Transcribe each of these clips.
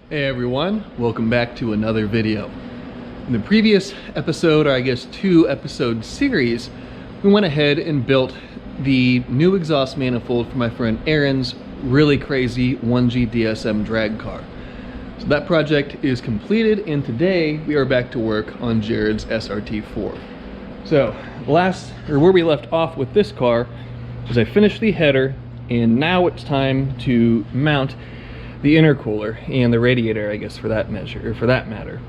Hey everyone, welcome back to another video. In the previous episode, or I guess 2-episode series, we went ahead and built the new exhaust manifold for my friend Aaron's really crazy 1G DSM drag car. So that project is completed, and today we are back to work on Jared's SRT-4. So where we left off with this car is I finished the header, and now it's time to mount the intercooler and the radiator, I guess, for that matter.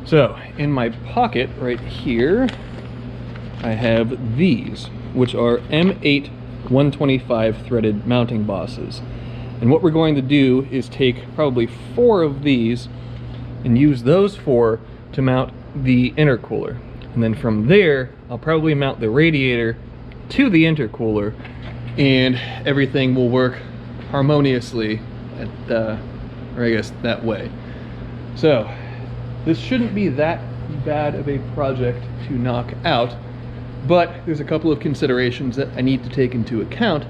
So in my pocket right here, I have these, which are M8 125 threaded mounting bosses. And what we're going to do is take probably 4 of these and use those 4 to mount the intercooler. And then from there, I'll probably mount the radiator to the intercooler, and everything will work harmoniously or I guess that way. So this shouldn't be that bad of a project to knock out, but there's a couple of considerations that I need to take into account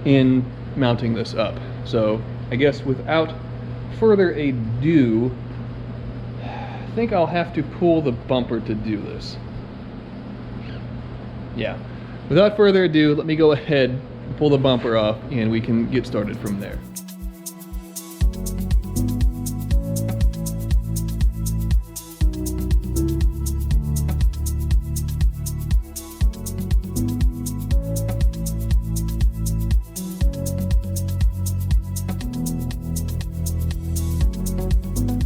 in mounting this up. So I guess without further ado, I think I'll have to pull the bumper to do this. Yeah, without further ado, let me go ahead and pull the bumper off and we can get started from there.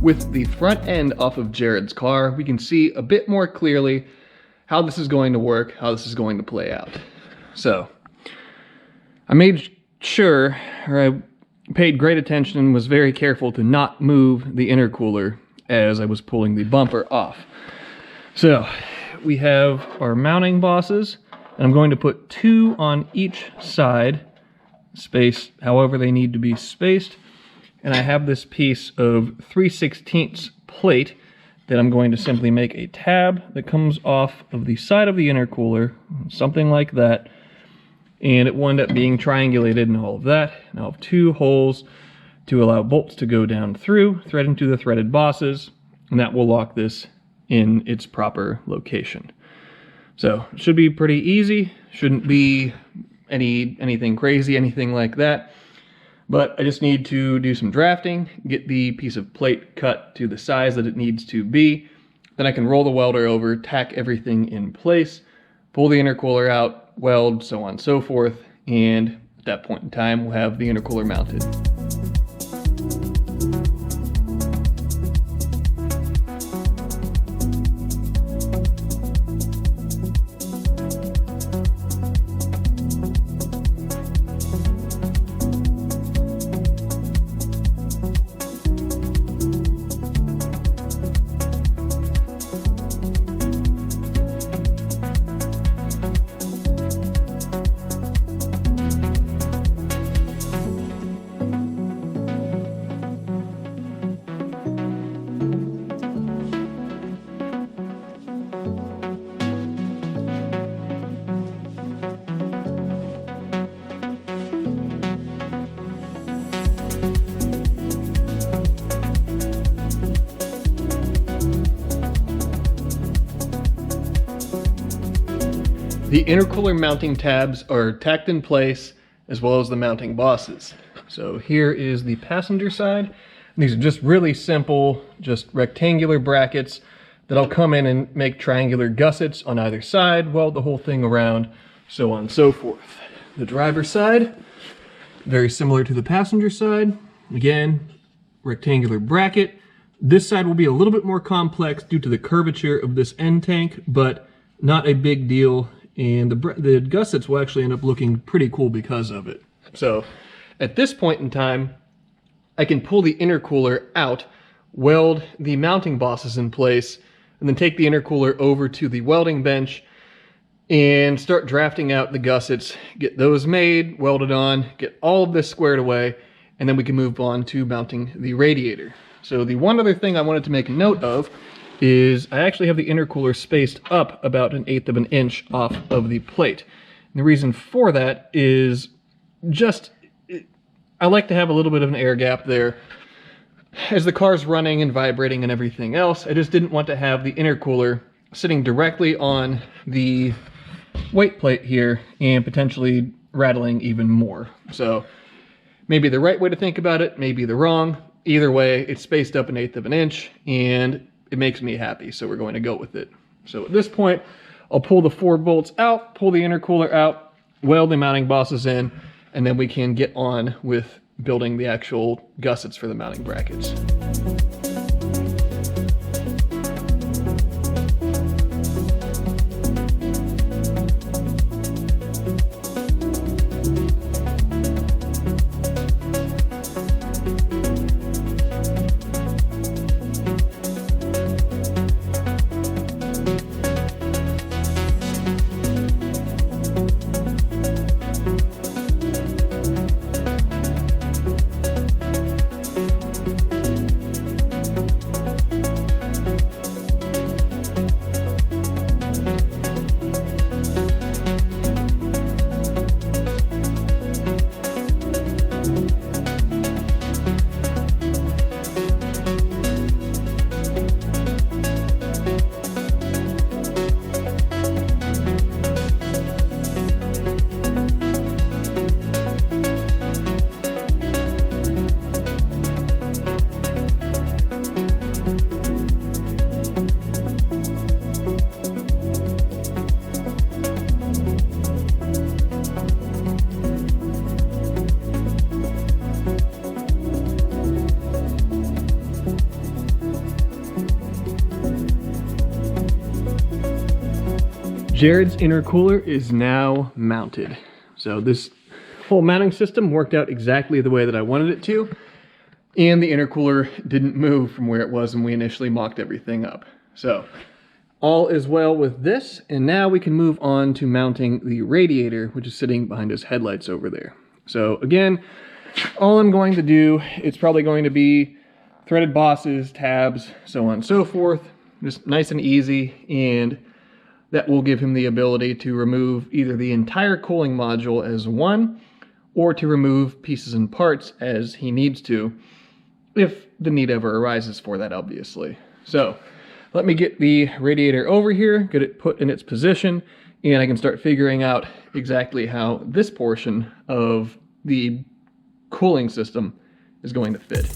With the front end off of Jared's car, we can see a bit more clearly how this is going to work, how this is going to play out. So I made sure, or I paid great attention and was very careful to not move the intercooler as I was pulling the bumper off. So we have our mounting bosses, and I'm going to put 2 on each side, spaced however they need to be spaced. And I have this piece of 3/16 plate that I'm going to simply make a tab that comes off of the side of the intercooler, something like that. And it will end up being triangulated and all of that. And I'll have 2 holes to allow bolts to go down through, thread into the threaded bosses, and that will lock this in its proper location. So it should be pretty easy, shouldn't be anything crazy, anything like that. But I just need to do some drafting, get the piece of plate cut to the size that it needs to be. Then I can roll the welder over, tack everything in place, pull the intercooler out, weld, so on and so forth. And at that point in time, we'll have the intercooler mounted. The intercooler mounting tabs are tacked in place, as well as the mounting bosses. So here is the passenger side. These are just really simple, just rectangular brackets that I'll come in and make triangular gussets on either side, weld the whole thing around, so on and so forth. The driver's side, very similar to the passenger side. Again, rectangular bracket. This side will be a little bit more complex due to the curvature of this end tank, but not a big deal. And the gussets will actually end up looking pretty cool because of it. So at this point in time, I can pull the intercooler out, weld the mounting bosses in place, and then take the intercooler over to the welding bench and start drafting out the gussets, get those made, welded on, get all of this squared away, and then we can move on to mounting the radiator. So the one other thing I wanted to make note of is I actually have the intercooler spaced up about 1/8 of an inch off of the plate. And the reason for that is just, I like to have a little bit of an air gap there as the car's running and vibrating and everything else, I just didn't want to have the intercooler sitting directly on the weight plate here and potentially rattling even more. So maybe the right way to think about it, maybe the wrong. Either way, it's spaced up 1/8 of an inch and it makes me happy, so we're going to go with it. So at this point, I'll pull the 4 bolts out, pull the intercooler out, weld the mounting bosses in, and then we can get on with building the actual gussets for the mounting brackets. Jared's intercooler is now mounted. So this whole mounting system worked out exactly the way that I wanted it to, and the intercooler didn't move from where it was when we initially mocked everything up. So all is well with this, and now we can move on to mounting the radiator, which is sitting behind his headlights over there. So again, all I'm going to do, it's probably going to be threaded bosses, tabs, so on and so forth, just nice and easy, and that will give him the ability to remove either the entire cooling module as one, or to remove pieces and parts as he needs to, if the need ever arises for that, obviously. So let me get the radiator over here, get it put in its position, and I can start figuring out exactly how this portion of the cooling system is going to fit.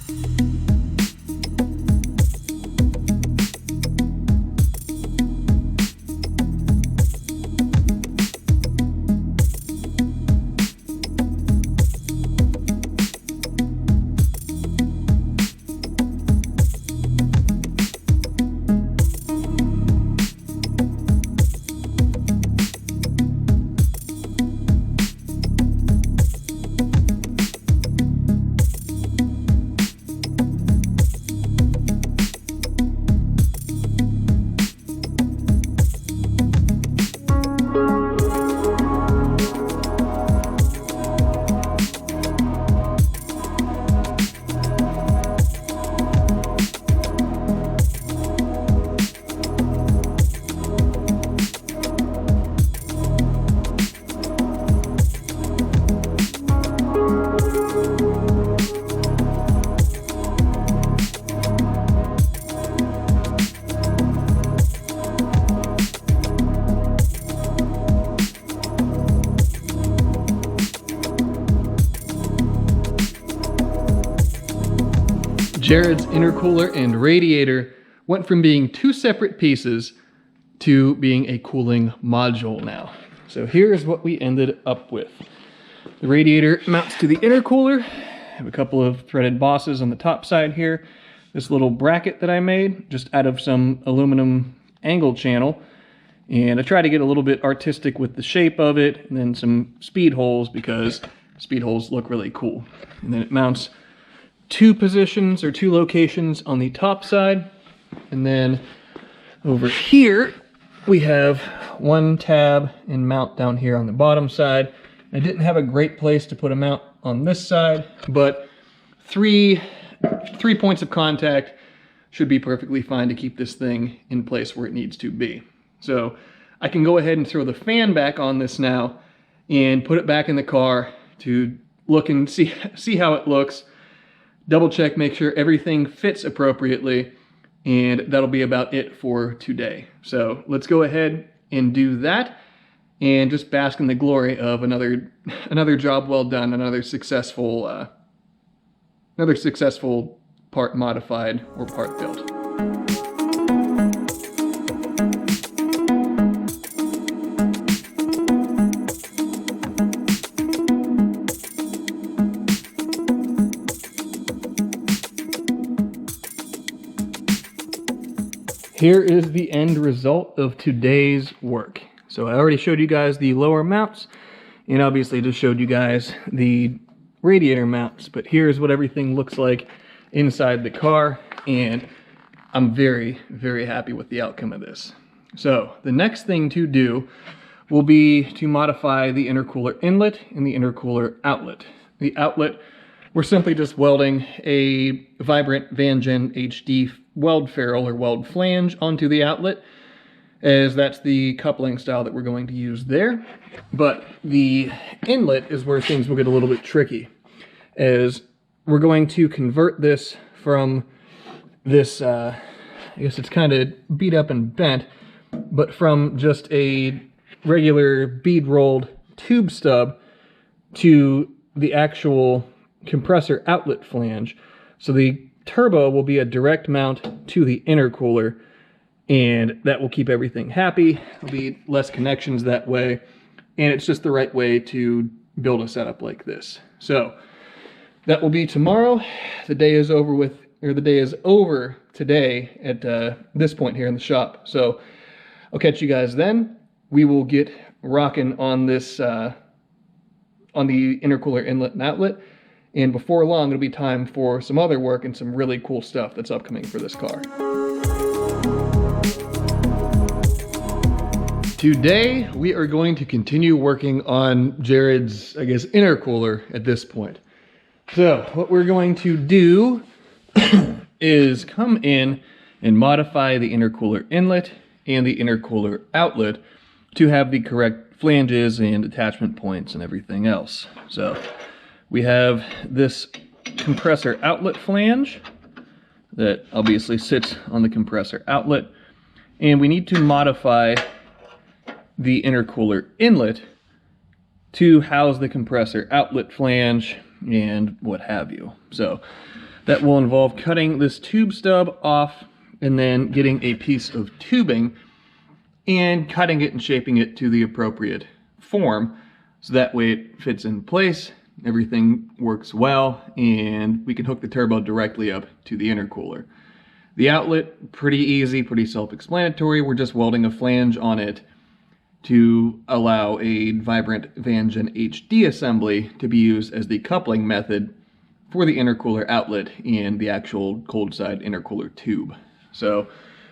Jared's intercooler and radiator went from being 2 separate pieces to being a cooling module now. So here's what we ended up with. The radiator mounts to the intercooler. I have a couple of threaded bosses on the top side here. This little bracket that I made just out of some aluminum angle channel. And I try to get a little bit artistic with the shape of it, and then some speed holes because speed holes look really cool. And then it mounts 2 positions or 2 locations on the top side, and then over here we have 1 tab and mount down here on the bottom side. I didn't have a great place to put a mount on this side, but 3 points of contact should be perfectly fine to keep this thing in place where it needs to be. So I can go ahead and throw the fan back on this now and put it back in the car to look and see how it looks. double check, make sure everything fits appropriately, and that'll be about it for today. So let's go ahead and do that and just bask in the glory of another job well done, another successful part modified or part built. Here is the end result of today's work. So I already showed you guys the lower mounts, and obviously just showed you guys the radiator mounts, but here's what everything looks like inside the car, and I'm very, very happy with the outcome of this. So the next thing to do will be to modify the intercooler inlet and the intercooler outlet. The outlet, we're simply just welding a Vibrant Vangen HD weld ferrule or weld flange onto the outlet, as that's the coupling style that we're going to use there. But the inlet is where things will get a little bit tricky, as we're going to convert this from this, I guess it's kind of beat up and bent, but from just a regular bead rolled tube stub to the actual compressor outlet flange. So the turbo will be a direct mount to the intercooler, and that will keep everything happy. There'll be less connections that way, and it's just the right way to build a setup like this. So that will be tomorrow. The day is over with, or the day is over today at this point here in the shop. So I'll catch you guys then. We will get rocking on this, on the intercooler inlet and outlet. And before long, it'll be time for some other work and some really cool stuff that's upcoming for this car. Today, we are going to continue working on Jared's, I guess, intercooler at this point. So what we're going to do is come in and modify the intercooler inlet and the intercooler outlet to have the correct flanges and attachment points and everything else. So we have this compressor outlet flange that obviously sits on the compressor outlet, and we need to modify the intercooler inlet to house the compressor outlet flange and what have you. So that will involve cutting this tube stub off and then getting a piece of tubing and cutting it and shaping it to the appropriate form, so that way it fits in place, everything works well, and we can hook the turbo directly up to the intercooler. The outlet, pretty easy, pretty self-explanatory. We're just welding a flange on it to allow a Vibrant Vangen HD assembly to be used as the coupling method for the intercooler outlet and the actual cold side intercooler tube. So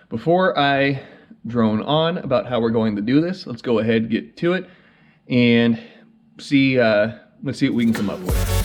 before I drone on about how we're going to do this, let's go ahead and get to it and see let's see what we can come up with.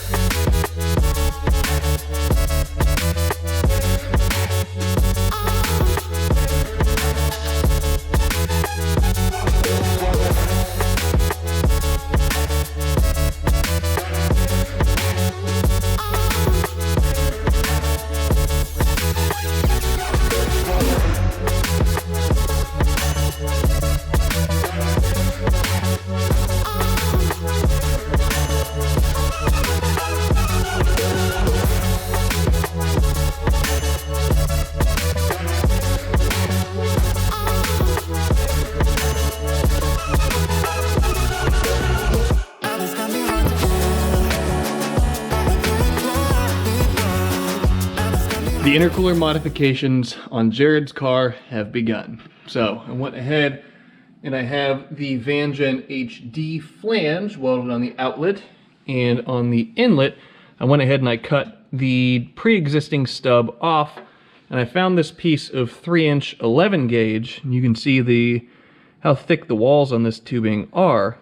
The intercooler modifications on Jared's car have begun. So I went ahead and I have the Vangen HD flange welded on the outlet, and on the inlet I went ahead and I cut the pre-existing stub off, and I found this piece of 3-inch 11 gauge. You can see how thick the walls on this tubing are,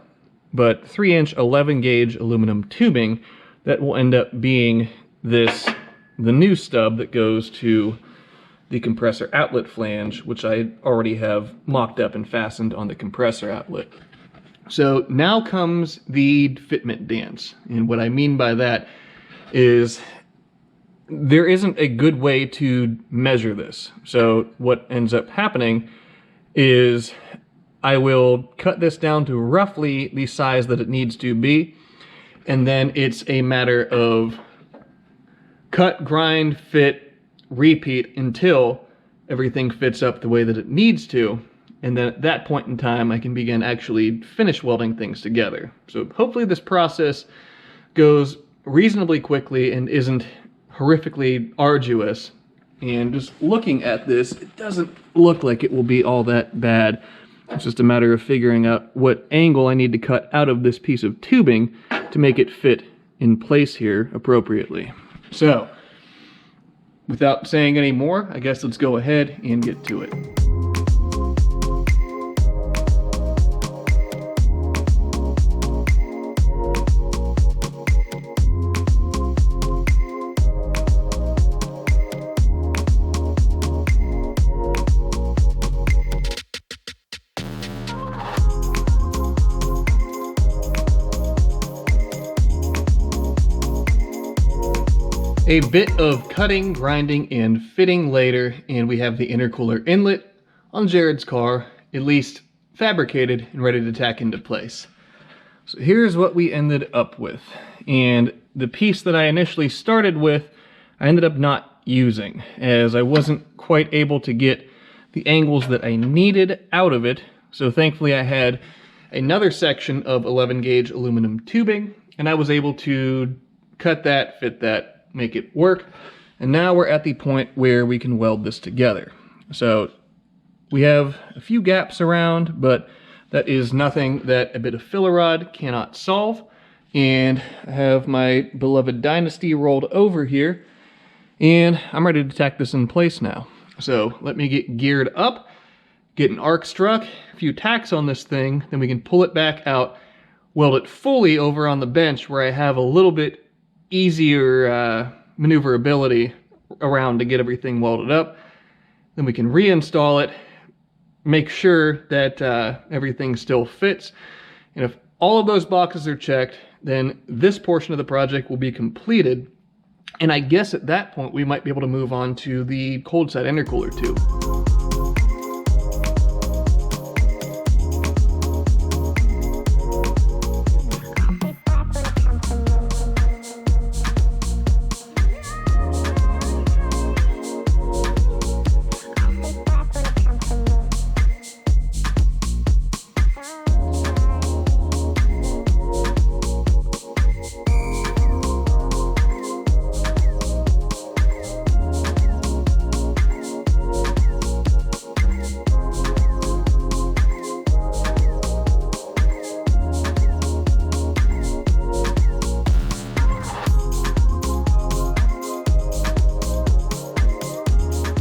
but 3-inch 11 gauge aluminum tubing that will end up being the new stub that goes to the compressor outlet flange, which I already have mocked up and fastened on the compressor outlet. So now comes the fitment dance, and what I mean by that is there isn't a good way to measure this. So what ends up happening is I will cut this down to roughly the size that it needs to be, and then it's a matter of cut, grind, fit, repeat until everything fits up the way that it needs to. And then at that point in time, I can begin actually finish welding things together. So hopefully this process goes reasonably quickly and isn't horrifically arduous. And just looking at this, it doesn't look like it will be all that bad. It's just a matter of figuring out what angle I need to cut out of this piece of tubing to make it fit in place here appropriately. So, without saying any more, I guess let's go ahead and get to it. A bit of cutting, grinding, and fitting later, and we have the intercooler inlet on Jared's car, at least fabricated and ready to tack into place. So here's what we ended up with. And the piece that I initially started with, I ended up not using, as I wasn't quite able to get the angles that I needed out of it. So thankfully I had another section of 11 gauge aluminum tubing, and I was able to cut that, fit that, make it work. And now we're at the point where we can weld this together. So we have a few gaps around, but that is nothing that a bit of filler rod cannot solve. And I have my beloved Dynasty rolled over here, and I'm ready to tack this in place now. So let me get geared up, get an arc struck, a few tacks on this thing, then we can pull it back out, weld it fully over on the bench where I have a little bit easier maneuverability around to get everything welded up. Then we can reinstall it, make sure that everything still fits. And if all of those boxes are checked, then this portion of the project will be completed. And I guess at that point, we might be able to move on to the cold side intercooler tube.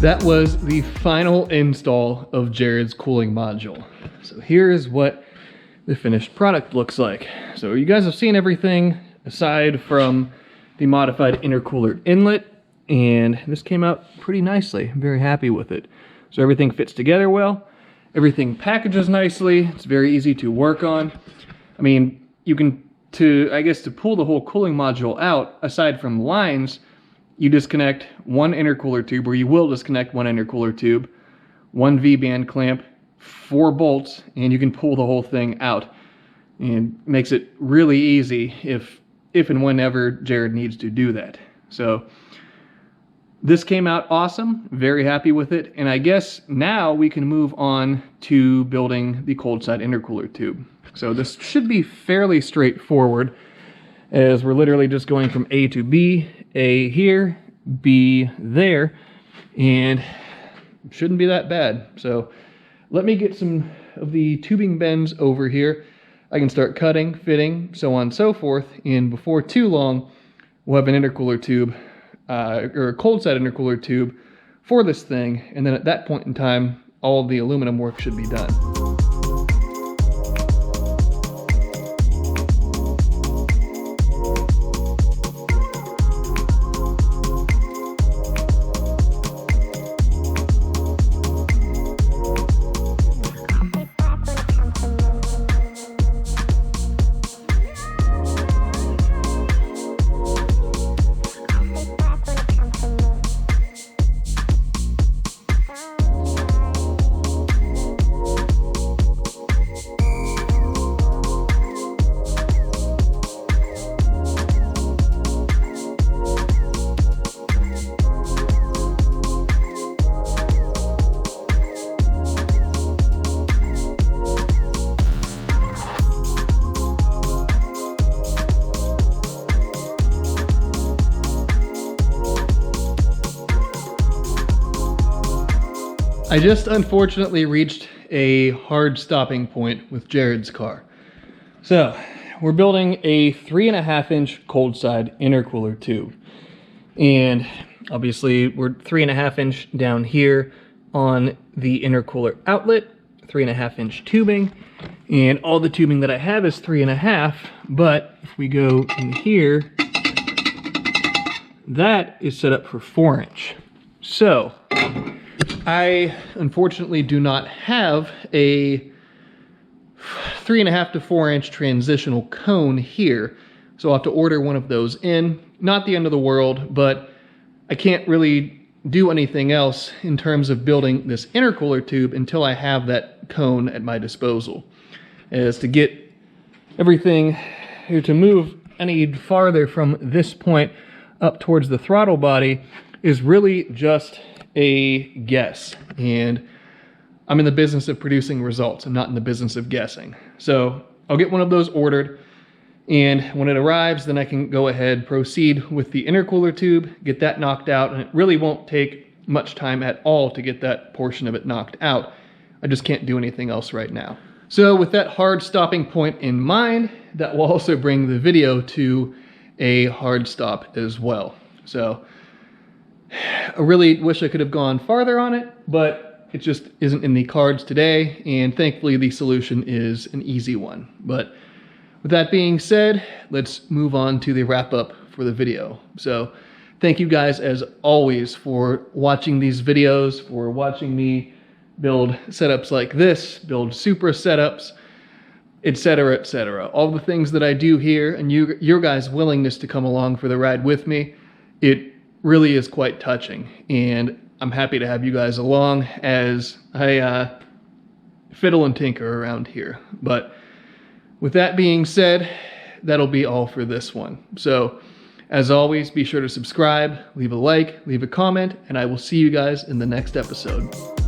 That was the final install of Jared's cooling module. So here is what the finished product looks like. So you guys have seen everything aside from the modified intercooler inlet, and this came out pretty nicely. I'm very happy with it. So everything fits together well, everything packages nicely, it's very easy to work on. I mean, you can, to pull the whole cooling module out, aside from lines, you disconnect one intercooler tube, or you will disconnect one intercooler tube, one V-band clamp, 4 bolts, and you can pull the whole thing out. And makes it really easy if and whenever Jared needs to do that. So this came out awesome, very happy with it, and I guess now we can move on to building the cold side intercooler tube. So this should be fairly straightforward, as we're literally just going from A to B, A here, B there, and it shouldn't be that bad. So let me get some of the tubing bends over here. I can start cutting, fitting, so on and so forth, and before too long, we'll have an intercooler tube, or a cold side intercooler tube for this thing, and then at that point in time, all of the aluminum work should be done. I just unfortunately reached a hard stopping point with Jared's car. So we're building a 3.5-inch cold side intercooler tube. And obviously we're 3.5-inch down here on the intercooler outlet, 3.5-inch tubing. And all the tubing that I have is 3.5, but if we go in here, that is set up for 4-inch. So I unfortunately do not have a 3.5 to 4-inch transitional cone here. So I'll have to order one of those in. Not the end of the world, but I can't really do anything else in terms of building this intercooler tube until I have that cone at my disposal. As to get everything here to move any farther from this point up towards the throttle body is really just a guess. And I'm in the business of producing results. I'm not in the business of guessing. So I'll get one of those ordered. And when it arrives, then I can go ahead, proceed with the intercooler tube, get that knocked out. And it really won't take much time at all to get that portion of it knocked out. I just can't do anything else right now. So with that hard stopping point in mind, that will also bring the video to a hard stop as well. So I really wish I could have gone farther on it, but it just isn't in the cards today. And thankfully the solution is an easy one. But with that being said, let's move on to the wrap up for the video. So thank you guys as always for watching these videos, for watching me build setups like this, build Supra setups, etc., etc. All the things that I do here and your guys' willingness to come along for the ride with me, it really is quite touching. And I'm happy to have you guys along as I fiddle and tinker around here. But with that being said, that'll be all for this one. So as always, be sure to subscribe, leave a like, leave a comment, and I will see you guys in the next episode.